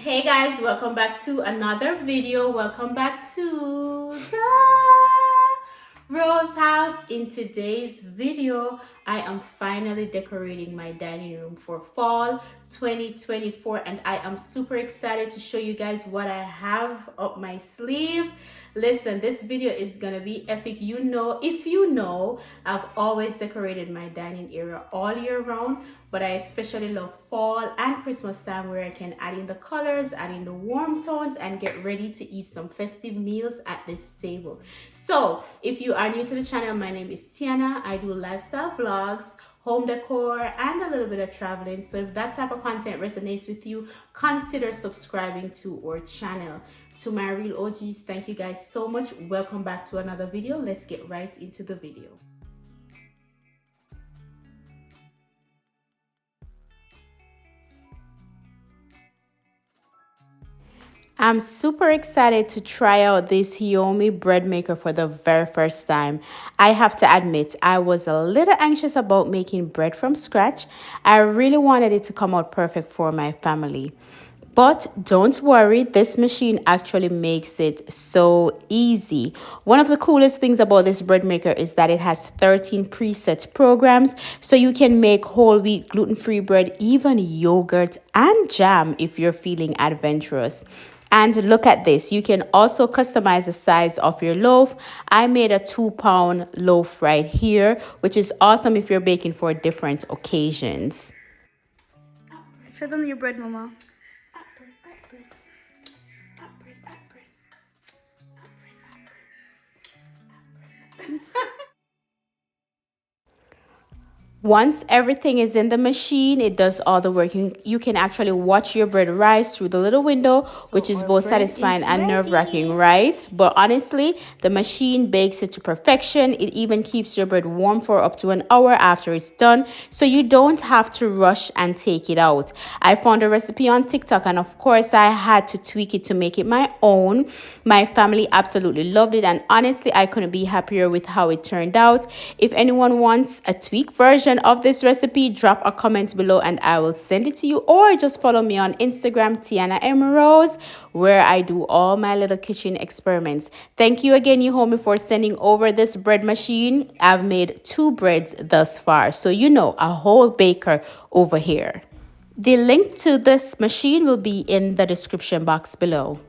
Hey guys, welcome back to another video. Welcome back to the Rose House. In today's video, I am finally decorating my dining room for fall 2024 and I am super excited to show you guys what I have up my sleeve. Listen, this video is gonna be epic. If you know, I've always decorated my dining area all year round, but I especially love fall and Christmas time where I can add in the colors, add in the warm tones, and get ready to eat some festive meals at this table. So if you are new to the channel, my name is Tiahna. I do lifestyle vlogs, home decor, and a little bit of traveling. So if that type of content resonates with you, consider subscribing to our channel. To my real OGs, thank you guys so much. Welcome back to another video. Let's get right into the video. I'm super excited to try out this Hiomi bread maker for the very first time. I have to admit, I was a little anxious about making bread from scratch. I really wanted it to come out perfect for my family. But don't worry, this machine actually makes it so easy. One of the coolest things about this bread maker is that it has 13 preset programs, so you can make whole wheat gluten-free bread, even yogurt and jam if you're feeling adventurous. And look at this, you can also customize the size of your loaf. I made a 2-pound loaf right here, which is awesome if you're baking for different occasions. Show them your bread, Mama. Once everything is in the machine, it does all the work. You can actually watch your bread rise through the little window, which is both satisfying and nerve-wracking, right? But honestly, the machine bakes it to perfection. It even keeps your bread warm for up to an hour after it's done, so you don't have to rush and take it out. I found a recipe on TikTok, and of course, I had to tweak it to make it my own. My family absolutely loved it, and honestly, I couldn't be happier with how it turned out. If anyone wants a tweaked version of this recipe, drop a comment below and I will send it to you, or just follow me on Instagram, Tiahna M Rose, where I do all my little kitchen experiments. Thank you again, you homie, for sending over this bread machine. I've made 2 breads thus far, so you know, a whole baker over here. The link to this machine will be in the description box below.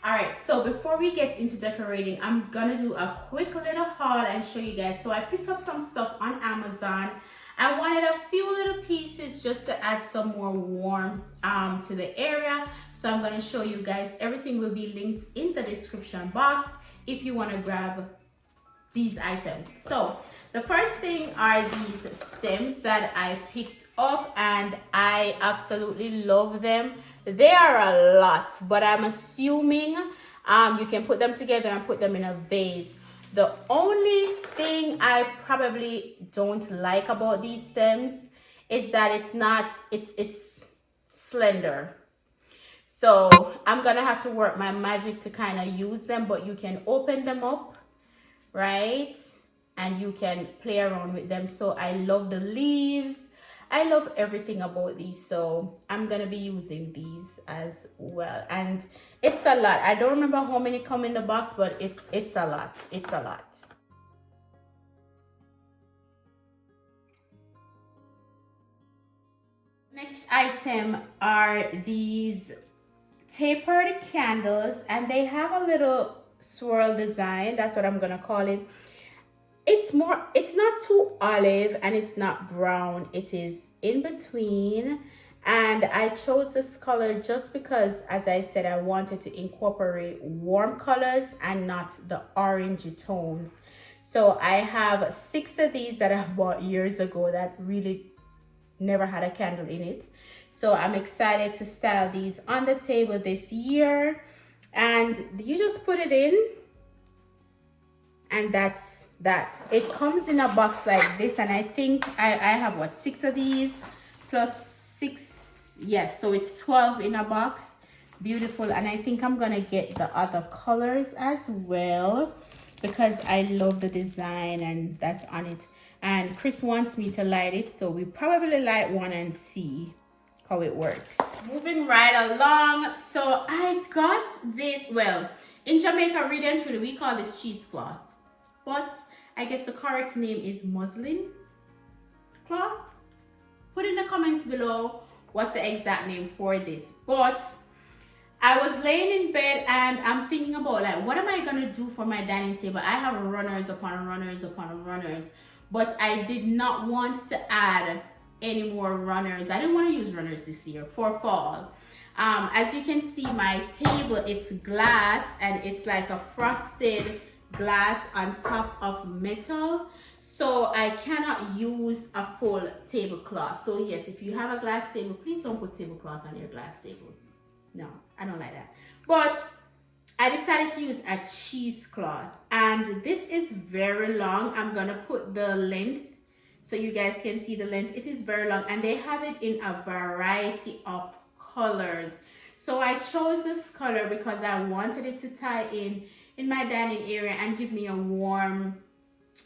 Alright, so before we get into decorating, I'm gonna do a quick little haul and show you guys. So I picked up some stuff on Amazon. I wanted a few little pieces just to add some more warmth to the area. So I'm gonna show you guys. Everything will be linked in the description box if you wanna grab these items. So the first thing are these stems that I picked up and I absolutely love them. They are a lot, but I'm assuming you can put them together and put them in a vase. The only thing I probably don't like about these stems is that it's slender. So I'm gonna have to work my magic to kind of use them, but you can open them up, right? And you can play around with them. So I love the leaves. I love everything about these, so I'm gonna be using these as well. And it's a lot. I don't remember how many come in the box, but it's a lot. It's a lot. Next item are these tapered candles, and they have a little swirl design. That's what I'm gonna call it. It's not too olive and it's not brown. It is in between. And I chose this color just because, as I said, I wanted to incorporate warm colors and not the orangey tones. So I have 6 of these that I've bought years ago that really never had a candle in it. So I'm excited to style these on the table this year. And you just put it in, and that's that. It comes in a box like this, and I think I have what, 6 of these plus 6. Yes, so it's 12 in a box. Beautiful. And I think I'm gonna get the other colors as well because I love the design and that's on it. And Chris wants me to light it, so we probably light one and see how it works. Moving right along. So I got this, well, in Jamaica, really and truly, we call this cheesecloth. But I guess the correct name is muslin cloth. Put in the comments below what's the exact name for this. But I was laying in bed and I'm thinking about like, what am I gonna do for my dining table? I have runners upon runners upon runners, but I did not want to add any more runners. I didn't want to use runners this year for fall. As you can see, my table, it's glass and it's like a frosted glass on top of metal. So I cannot use a full tablecloth. So yes, if you have a glass table, please don't put tablecloth on your glass table. No, I don't like that. But I decided to use a cheesecloth, and this is very long. I'm gonna put the length so you guys can see the length. It is very long, and they have it in a variety of colors. So I chose this color because I wanted it to tie in my dining area and give me a warm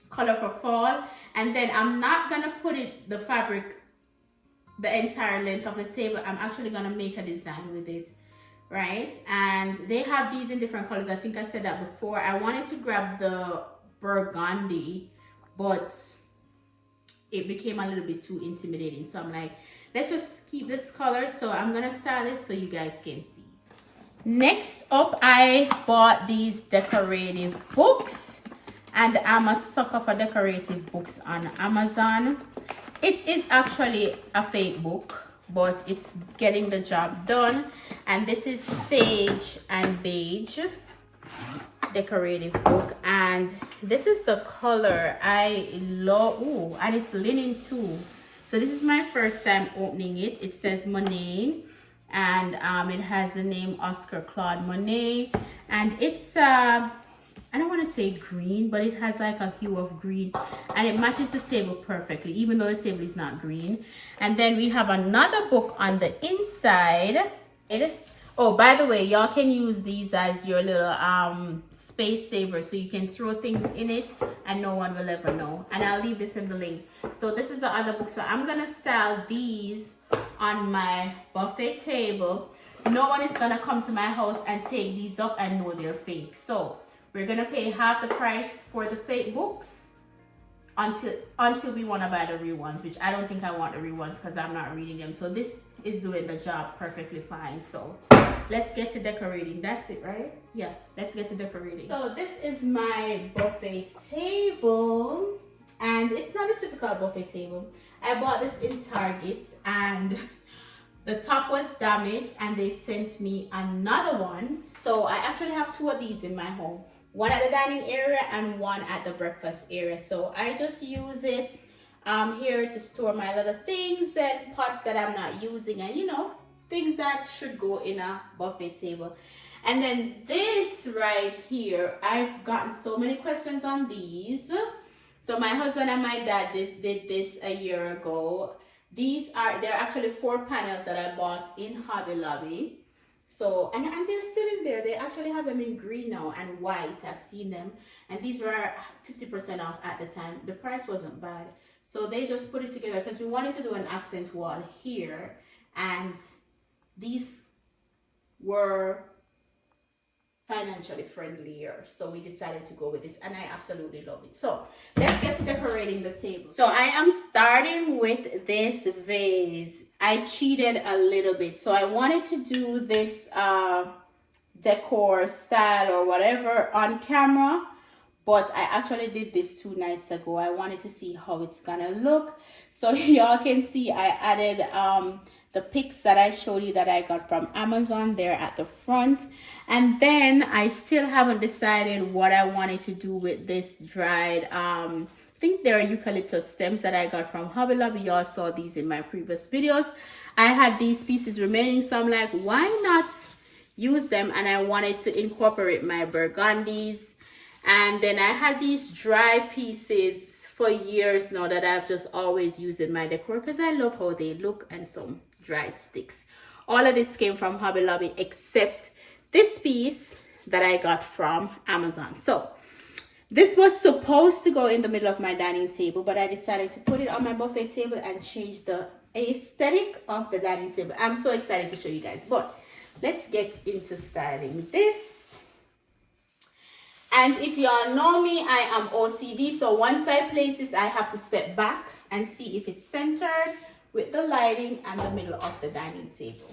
color for fall. And then I'm not gonna put the fabric the entire length of the table. I'm actually gonna make a design with it, right? And they have these in different colors. I think I said that before. I wanted to grab the burgundy, but it became a little bit too intimidating. So I'm like, let's just keep this color. So I'm gonna style this so you guys can see. Next up, I bought these decorative books, and I'm a sucker for decorative books on Amazon. It is actually a fake book, but it's getting the job done. And this is Sage and Beige decorative book, and this is the color I love. Ooh, and it's linen too. So this is my first time opening it. It says Monet, and it has the name Oscar Claude Monet, and it's I don't want to say green, but it has like a hue of green, and it matches the table perfectly, even though the table is not green. And then we have another book on the inside. Oh, by the way, y'all can use these as your little space saver, so you can throw things in it and no one will ever know. And I'll leave this in the link. So this is the other book. So I'm gonna style these on my buffet table. No one is gonna come to my house and take these up and know they're fake. So we're gonna pay half the price for the fake books until we want to buy the real ones, which I don't think I want the real ones because I'm not reading them. So this is doing the job perfectly fine. So let's get to decorating. That's it, right? Yeah, let's get to decorating. So this is my buffet table, and it's not a typical buffet table. I bought this in Target, and the top was damaged and they sent me another one. So I actually have two of these in my home. One at the dining area and one at the breakfast area. So I just use it here to store my little things and pots that I'm not using, and you know, things that should go in a buffet table. And then this right here, I've gotten so many questions on these. So my husband and my dad did this a year ago. They're actually 4 panels that I bought in Hobby Lobby. So, and they're still in there. They actually have them in green now and white. I've seen them. And these were 50% off at the time. The price wasn't bad. So they just put it together because we wanted to do an accent wall here. And these were financially friendlier. So we decided to go with this. And I absolutely love it. So let's get to decorating the table. So I am starting with this vase. I cheated a little bit. So I wanted to do this decor style or whatever on camera, but I actually did this 2 nights ago. I wanted to see how it's gonna look. So y'all can see I added the pics that I showed you that I got from Amazon there at the front. And then I still haven't decided what I wanted to do with this dried I think there are eucalyptus stems that I got from Hobby Lobby. Y'all saw these in my previous videos. I had these pieces remaining, so I'm like, why not use them? And I wanted to incorporate my burgundies. And then I had these dry pieces for years now that I've just always used in my decor because I love how they look, and some dried sticks. All of this came from Hobby Lobby except this piece that I got from Amazon. So this was supposed to go in the middle of my dining table, but I decided to put it on my buffet table and change the aesthetic of the dining table. I'm so excited to show you guys, but let's get into styling this. And if y'all know me, I am OCD, so once I place this, I have to step back and see if it's centered with the lighting and the middle of the dining table.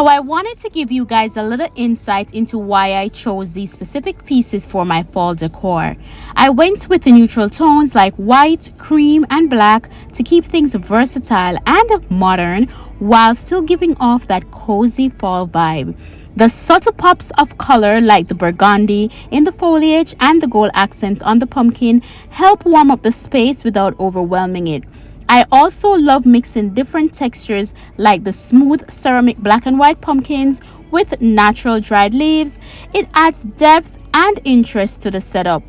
So I wanted to give you guys a little insight into why I chose these specific pieces for my fall decor. I went with the neutral tones like white, cream, and black to keep things versatile and modern while still giving off that cozy fall vibe. The subtle pops of color like the burgundy in the foliage and the gold accents on the pumpkin help warm up the space without overwhelming it. I also love mixing different textures like the smooth ceramic black and white pumpkins with natural dried leaves. It adds depth and interest to the setup.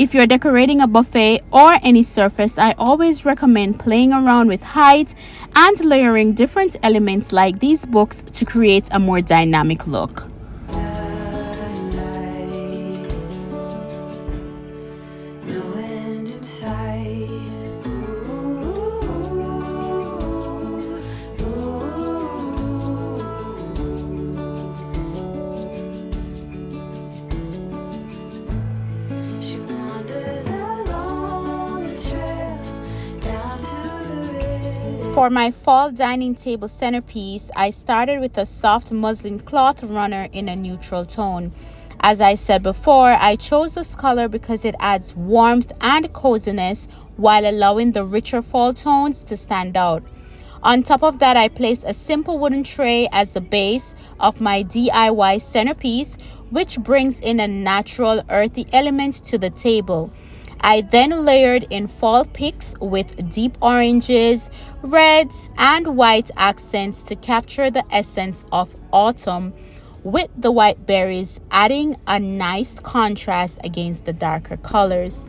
If you're decorating a buffet or any surface, I always recommend playing around with height and layering different elements like these books to create a more dynamic look. For my fall dining table centerpiece, I started with a soft muslin cloth runner in a neutral tone. As I said before, I chose this color because it adds warmth and coziness while allowing the richer fall tones to stand out. On top of that, I placed a simple wooden tray as the base of my DIY centerpiece, which brings in a natural earthy element to the table. I then layered in fall picks with deep oranges, reds, and white accents to capture the essence of autumn, with the white berries adding a nice contrast against the darker colors.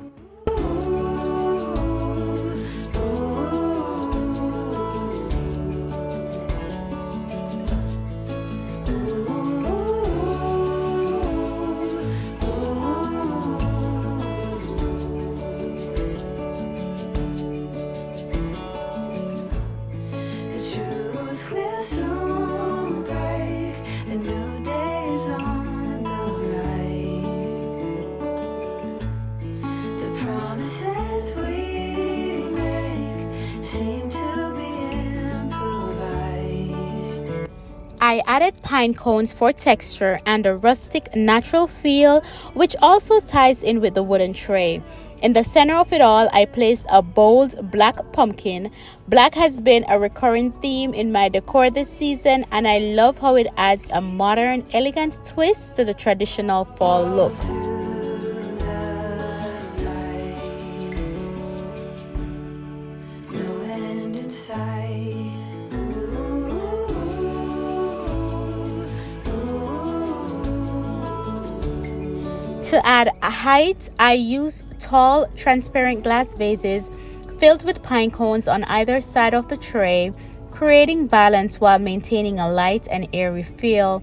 I added pine cones for texture and a rustic natural feel, which also ties in with the wooden tray. In the center of it all, I placed a bold black pumpkin. Black has been a recurring theme in my decor this season, and I love how it adds a modern, elegant twist to the traditional fall look. To add height, I use tall, transparent glass vases filled with pine cones on either side of the tray, creating balance while maintaining a light and airy feel.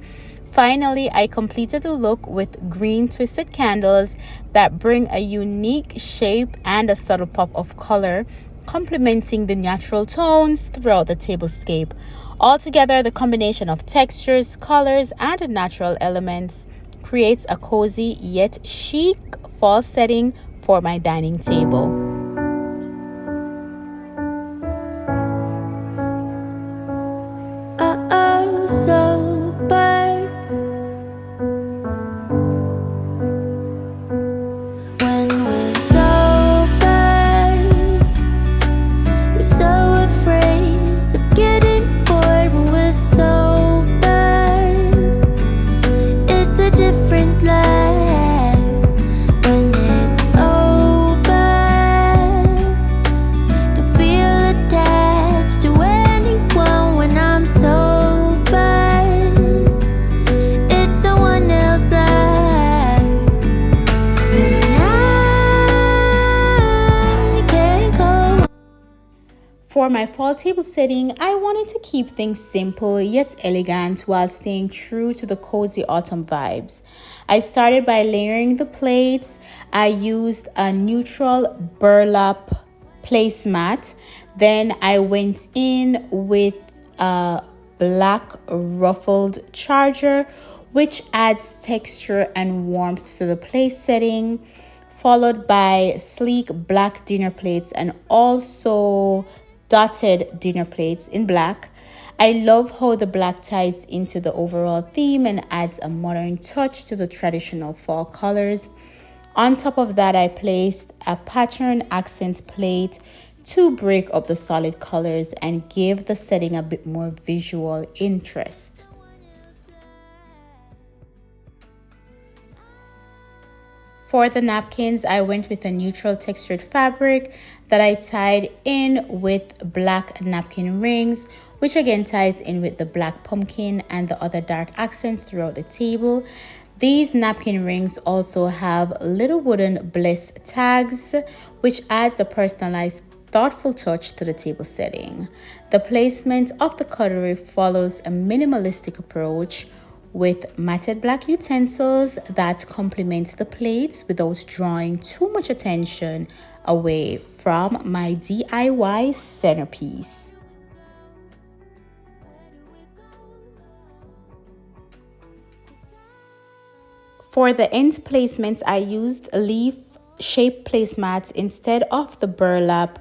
Finally, I completed the look with green twisted candles that bring a unique shape and a subtle pop of color, complementing the natural tones throughout the tablescape. Altogether, the combination of textures, colors, and natural elements creates a cozy yet chic fall setting for my dining table. Different life when it's over. for my fall table setting, I wanted to keep things simple yet elegant while staying true to the cozy autumn vibes. I started by layering the plates. I used a neutral burlap placemat. Then I went in with a black ruffled charger, which adds texture and warmth to the place setting, followed by sleek black dinner plates and also dotted dinner plates in black. I love how the black ties into the overall theme and adds a modern touch to the traditional fall colors. On top of that, I placed a pattern accent plate to break up the solid colors and give the setting a bit more visual interest. For the napkins, I went with a neutral textured fabric that I tied in with black napkin rings, which again ties in with the black pumpkin and the other dark accents throughout the table. These napkin rings also have little wooden bliss tags, which adds a personalized, thoughtful touch to the table setting. The placement of the cutlery follows a minimalistic approach with matted black utensils that complement the plates without drawing too much attention away from my DIY centerpiece. For the end placements, I used leaf shaped placemats instead of the burlap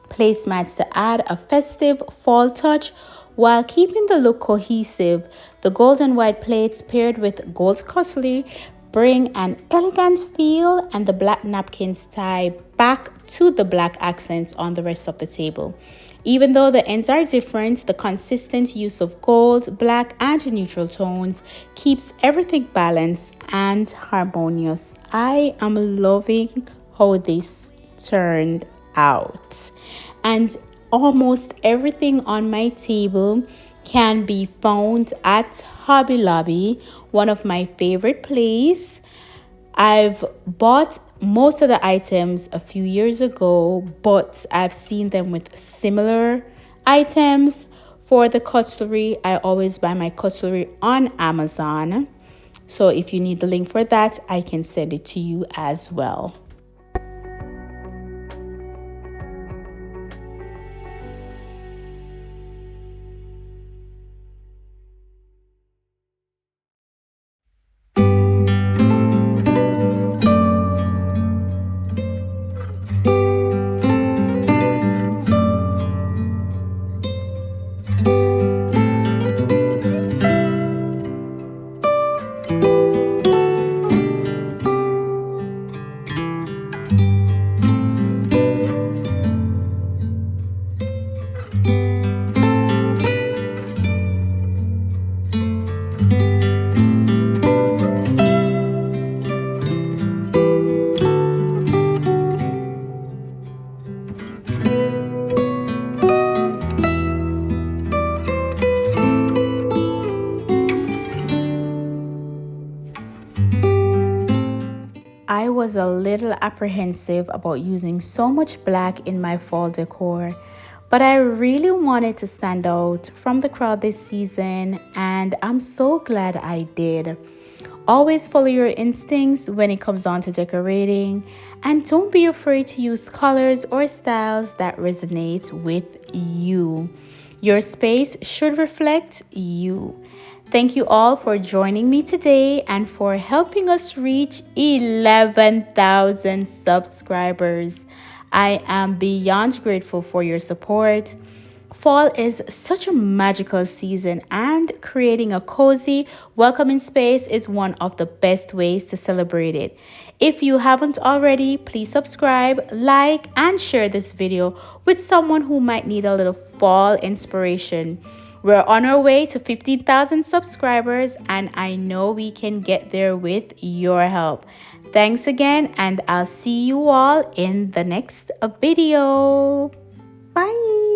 placemats to add a festive fall touch while keeping the look cohesive. The gold and white plates paired with gold cutlery bring an elegant feel, and the black napkins tie back to the black accents on the rest of the table. Even though the ends are different, the consistent use of gold, black, and neutral tones keeps everything balanced and harmonious. I am loving how this turned out. And almost everything on my table can be found at Hobby Lobby, one of my favorite places. I've bought most of the items a few years ago, but I've seen them with similar items. For the cutlery, I always buy my cutlery on Amazon. So if you need the link for that, I can send it to you as well. I was a little apprehensive about using so much black in my fall decor, but I really wanted to stand out from the crowd this season, and I'm so glad I did. Always follow your instincts when it comes on to decorating, and don't be afraid to use colors or styles that resonate with you. Your space should reflect you. Thank you all for joining me today and for helping us reach 11,000 subscribers. I am beyond grateful for your support. Fall is such a magical season, and creating a cozy, welcoming space is one of the best ways to celebrate it. If you haven't already, please subscribe, like, and share this video with someone who might need a little fall inspiration. We're on our way to 15,000 subscribers, and I know we can get there with your help. Thanks again, and I'll see you all in the next video. Bye.